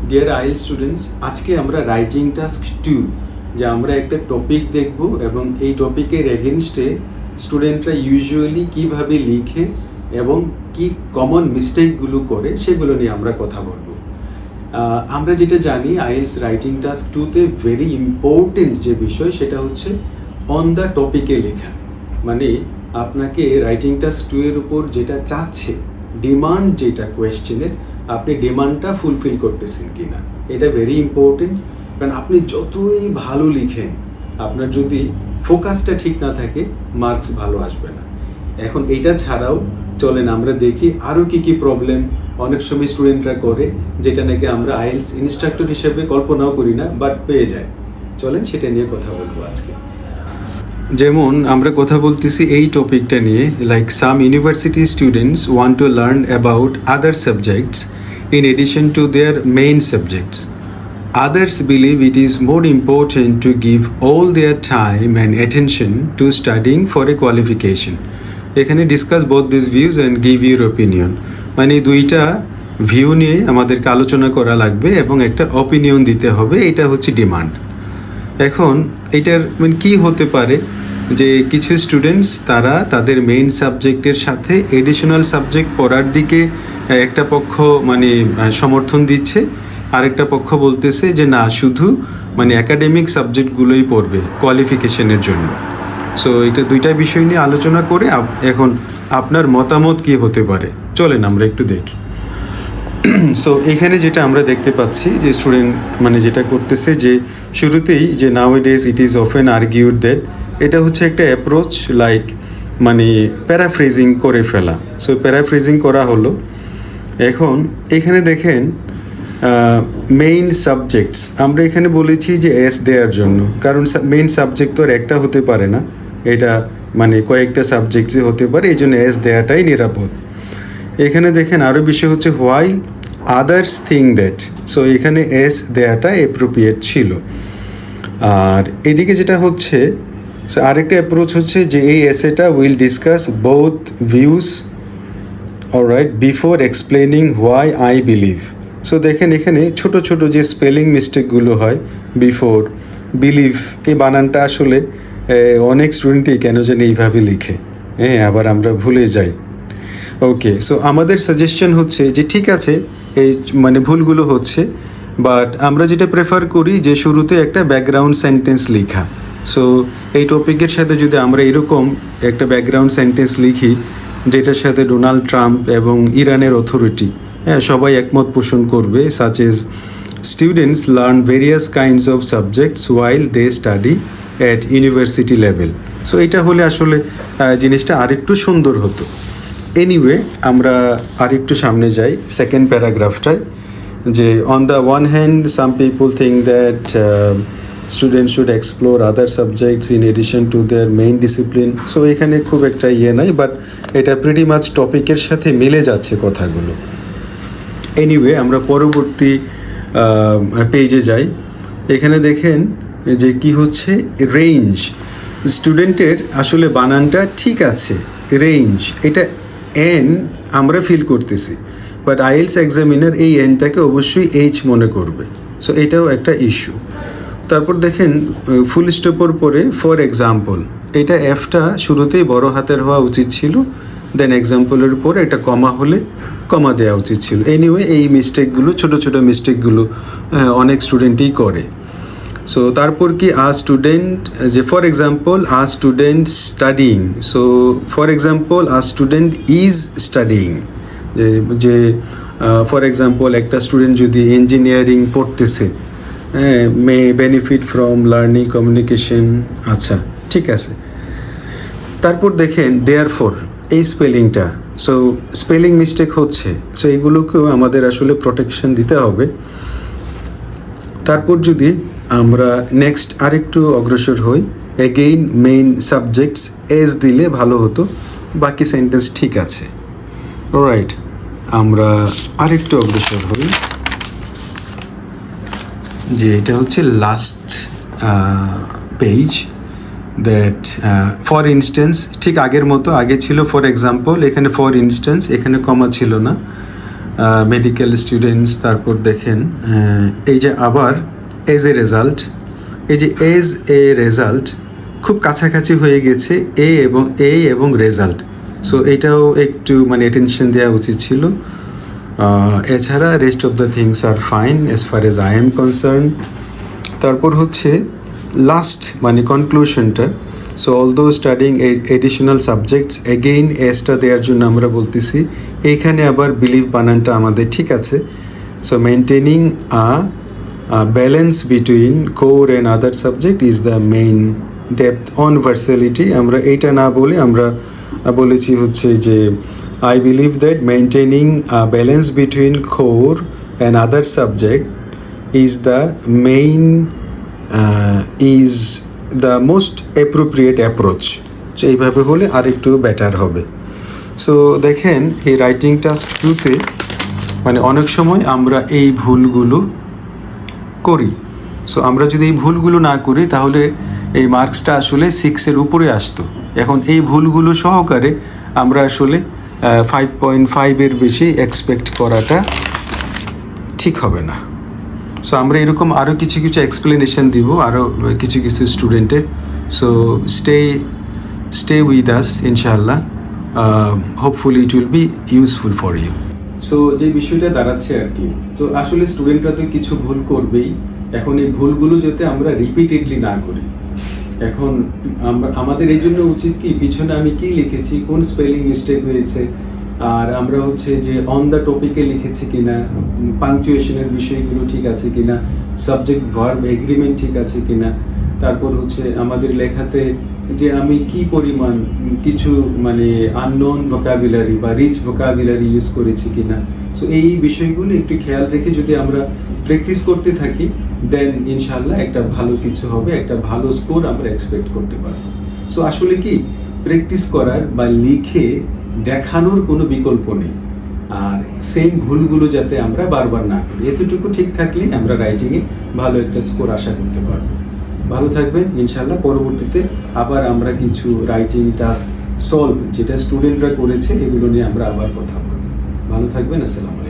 Deer আইল students, আজকে আমরা রাইটিং টাস্ক 2 যে আমরা একটা টপিক দেখব এবং এই টপিকের এগেনস্টে স্টুডেন্টরা ইউজুয়ালি কিভাবে লিখে এবং কি কমন মিস্টেকগুলো করে সেগুলো নিয়ে আমরা কথা বলবো। আমরা যেটা জানি আইএলস রাইটিং টাস্ক 2তে ভেরি ইম্পর্টেন্ট যে বিষয় সেটা হচ্ছে অন দ্য টপিকে লেখা, মানে আপনাকে রাইটিং টাস্ক 2 এর উপর যেটা চাচ্ছে ডিমান্ড যেটা কোয়েশ্চেনের আপনি ডিমান্ডটা ফুলফিল করতেছেন কিনা, এটা ভেরি ইম্পর্টেন্ট। কারণ আপনি যতই ভালো লিখেন আপনার যদি ফোকাসটা ঠিক না থাকে মার্কস ভালো আসবে না। এখন এইটা ছাড়াও চলেন আমরা দেখি আরও কি প্রবলেম অনেক সময় স্টুডেন্টরা করে যেটা নাকি আমরা আইএলস ইনস্ট্রাক্টর হিসেবে কল্পনাও করি না বাট পেয়ে যায়। চলেন সেটা নিয়ে কথা বলবো আজকে। যেমন আমরা কথা বলতেছি এই টপিকটা নিয়ে, like some university students want to learn about other subjects in addition to their main subjects. Others believe it is more important to give all their time and attention to studying for a qualification. এখানে discuss both these views and give your opinion. মানে দুইটা view নিয়ে আমাদেরকে আলোচনা করা লাগবে এবং একটা অপিনিয়ন দিতে হবে, এটা হচ্ছে ডিমান্ড। এখন এটার মানে কী হতে পারে যে কিছু স্টুডেন্টস তারা তাদের মেইন সাবজেক্টের সাথে এডিশনাল সাবজেক্ট পড়ার দিকে একটা পক্ষ মানে সমর্থন দিচ্ছে, আরেকটা পক্ষ বলতেছে যে না শুধু মানে একাডেমিক সাবজেক্টগুলোই পড়বে কোয়ালিফিকেশনের জন্য। সো এটা দুইটা বিষয় নিয়ে আলোচনা করে এখন আপনার মতামত কী হতে পারে চলেন আমরা একটু দেখি। সো এখানে যেটা আমরা দেখতে পাচ্ছি যে স্টুডেন্ট মানে যেটা করতেছে যে শুরুতেই যে নাওয়াডেজ it is often argued that এটা হচ্ছে একটা অ্যাপ্রোচ লাইক মানে প্যারাফ্রেজিং করে ফেলা। সো প্যারাফ্রেজিং করা হলো। এখন এখানে দেখেন মেইন সাবজেক্টস আমরা এখানে বলেছি যে এস দেওয়ার জন্য, কারণ মেইন সাবজেক্ট তো আর একটা হতে পারে না, এটা মানে কয়েকটা সাবজেক্টসই হতে পারে, এই জন্য এস দেওয়াটাই নিরাপদ। এখানে দেখেন আরও বিষয় হচ্ছে while others thing that, so এখানে এস দেওয়াটা অ্যাপ্রোপ্রিয়েট ছিল। আর এদিকে যেটা হচ্ছে আরেকটা অ্যাপ্রোচ হচ্ছে যে এই এসেটা will discuss both views alright before explaining why I believe. So দেখেন এখানে ছোট ছোট যে স্পেলিং মিস্টেকগুলো হয় বিফোর বিলিভ, এই বানানটা আসলে অনেক স্টুডেন্টই কেন যেন এইভাবে লিখে, হ্যাঁ আবার আমরা ভুলে যাই। ওকে, সো আমাদের সাজেশন হচ্ছে যে ঠিক আছে এই মানে ভুলগুলো হচ্ছে, বাট আমরা যেটা প্রেফার করি যে শুরুতে একটা ব্যাকগ্রাউন্ড সেন্টেন্স লেখা। সো এই টপিকের সাথে যদি আমরা এরকম একটা ব্যাকগ্রাউন্ড সেন্টেন্স লিখি যেটার সাথে ডোনাল্ড ট্রাম্প এবং ইরানের অথরিটি হ্যাঁ সবাই একমত পোষণ করবে, such as students learn various kinds of subjects while they study at university level. So এটা হলে আসলে জিনিসটা আরেকটু সুন্দর হতো। এনিওয়ে আমরা আরেকটু সামনে যাই সেকেন্ড প্যারাগ্রাফটায়, যে on the one hand some people think that student should explore other subjects in addition to their main discipline. So এখানে খুব একটা নাই, বাট এটা প্রিটি মাচ টপিকের সাথে মিলে যাচ্ছে কথাগুলো। এনিওয়ে আমরা পরবর্তী পেজে যাই। এখানে দেখেন যে কি হচ্ছে রেঞ্জ, স্টুডেন্টের আসলে বানানটা ঠিক আছে রেঞ্জ, এটা এন আমরা ফিল করতেছি, বাট আইএলস এক্সামিনার এই এনটাকে অবশ্যই এইচ মনে করবে। সো এটাও একটা ইস্যু। তারপর দেখেন ফুল স্টপের পরে ফর এক্সাম্পল, এটা এফটা শুরুতেই বড় হাতের হওয়া উচিত ছিল, দেন এক্সাম্পলের পরে এটা কমা হলে কমা দেওয়া উচিত ছিল। এনিওয়ে এই মিস্টেকগুলো ছোটো ছোটো মিস্টেকগুলো অনেক স্টুডেন্টই করে। সো তারপর কি আ স্টুডেন্ট, যে for example a student studying, so for example a student is studying, যে ফর এক্সাম্পল একটা স্টুডেন্ট যদি ইঞ্জিনিয়ারিং পড়তেছে মে বেনিফিট ফ্রম লার্নিং কমিউনিকেশন, আচ্ছা ঠিক আছে। তারপর দেখেন দেয়ারফর এই স্পেলিংটা, সো স্পেলিং মিস্টেক হচ্ছে, সো এইগুলোকেও আমাদের আসলে প্রোটেকশন দিতে হবে। তারপর যদি আমরা নেক্সট আরেকটু অগ্রসর হই, এগেইন মেইন সাবজেক্টস এস দিলে ভালো হতো, বাকি সেন্টেন্স ঠিক আছে। রাইট, আমরা আরেকটু অগ্রসর হই, যে এটা হচ্ছে last page that for instance ঠিক আগের মতো, আগে ছিল ফর এক্সাম্পল, এখানে ফর ইনস্ট্যান্স, এখানে কমা ছিল না। Medical students. তারপর দেখেন এই যে আবার এজ এ রেজাল্ট, এই যে এজ এ রেজাল্ট খুব কাছাকাছি হয়ে গেছে এবং রেজাল্ট। সো এটাও একটু মানে অ্যাটেনশন দেওয়া উচিত ছিল। এছাড়া rest of the things are fine as far as I am concern. তারপর হচ্ছে লাস্ট মানে কনক্লুশনটা, so although studying additional subjects, again এসটা দেওয়ার জন্য আমরা বলতেছি এইখানে আবার বিলিভ বানানটা আমাদের ঠিক আছে। So maintaining balance between core and other subject is the main depth on versatility. আমরা এইটা না বলে আমরা বলেছি হচ্ছে যে I believe that maintaining a balance between core and other subject is the most appropriate approach. So এইভাবে হলে আর একটু বেটার হবে। সো দেখেন এই রাইটিং টাস্ক 2তে মানে অনেক সময় আমরা এই ভুলগুলো করি। সো আমরা যদি এই ভুলগুলো না করি তাহলে এই মার্কসটা আসলে 6-এর উপরে আসতো। এখন এই ভুলগুলো সহকারে আমরা আসলে 5.5-এর বেশি এক্সপেক্ট করাটা ঠিক হবে না। সো আমরা এরকম আরও কিছু এক্সপ্লেনেশন দিব আরও কিছু স্টুডেন্টের। সো স্টে উইথ আস, ইনশাআল্লাহ hopefully it will be useful for you. So যে বিষয়টা দাঁড়াচ্ছে আর কি, তো আসলে স্টুডেন্টরা তো কিছু ভুল করবেই। এখন এই ভুলগুলো যাতে আমরা রিপিটেডলি না করি, এখন আমাদের এই জন্য উচিত কি পিছনে আমি কি লিখেছি, কোন স্পেলিং মিস্টেক হয়েছে, আর আমরা হচ্ছে যে অন দ্য টপিকে লিখেছি কিনা, পাংচুয়েশনের বিষয়গুলো ঠিক আছে কিনা, সাবজেক্ট ভার্ব এগ্রিমেন্ট ঠিক আছে কিনা, তারপর হচ্ছে আমাদের লেখাতে যে আমি কি পরিমাণ কিছু মানে আননোন ভোকাবুলারি বা রিচ ভোকাবুলারি ইউজ করেছি কিনা। সো এই বিষয়গুলো একটু খেয়াল রেখে যদি আমরা প্র্যাকটিস করতে থাকি দেন ইনশাআল্লাহ একটা ভালো কিছু হবে, একটা ভালো স্কোর আমরা এক্সপেক্ট করতে পারবো। সো আসলে কি প্র্যাকটিস করার বা লিখে দেখানোর কোনো বিকল্প নেই, আর সেম ভুলগুলো যাতে আমরা বারবার না করি, এতটুকু ঠিক থাকলেই আমরা রাইটিংয়ে ভালো একটা স্কোর আশা করতে পারবো। ভালো থাকবেন ইনশাআল্লাহ। পরবর্তীতে আবার আমরা কিছু রাইটিং টাস্ক সলভ যেটা স্টুডেন্টরা করেছে এগুলো নিয়ে আমরা আবার কথা বলবো। ভালো থাকবেন, আসসালামু আলাইকুম।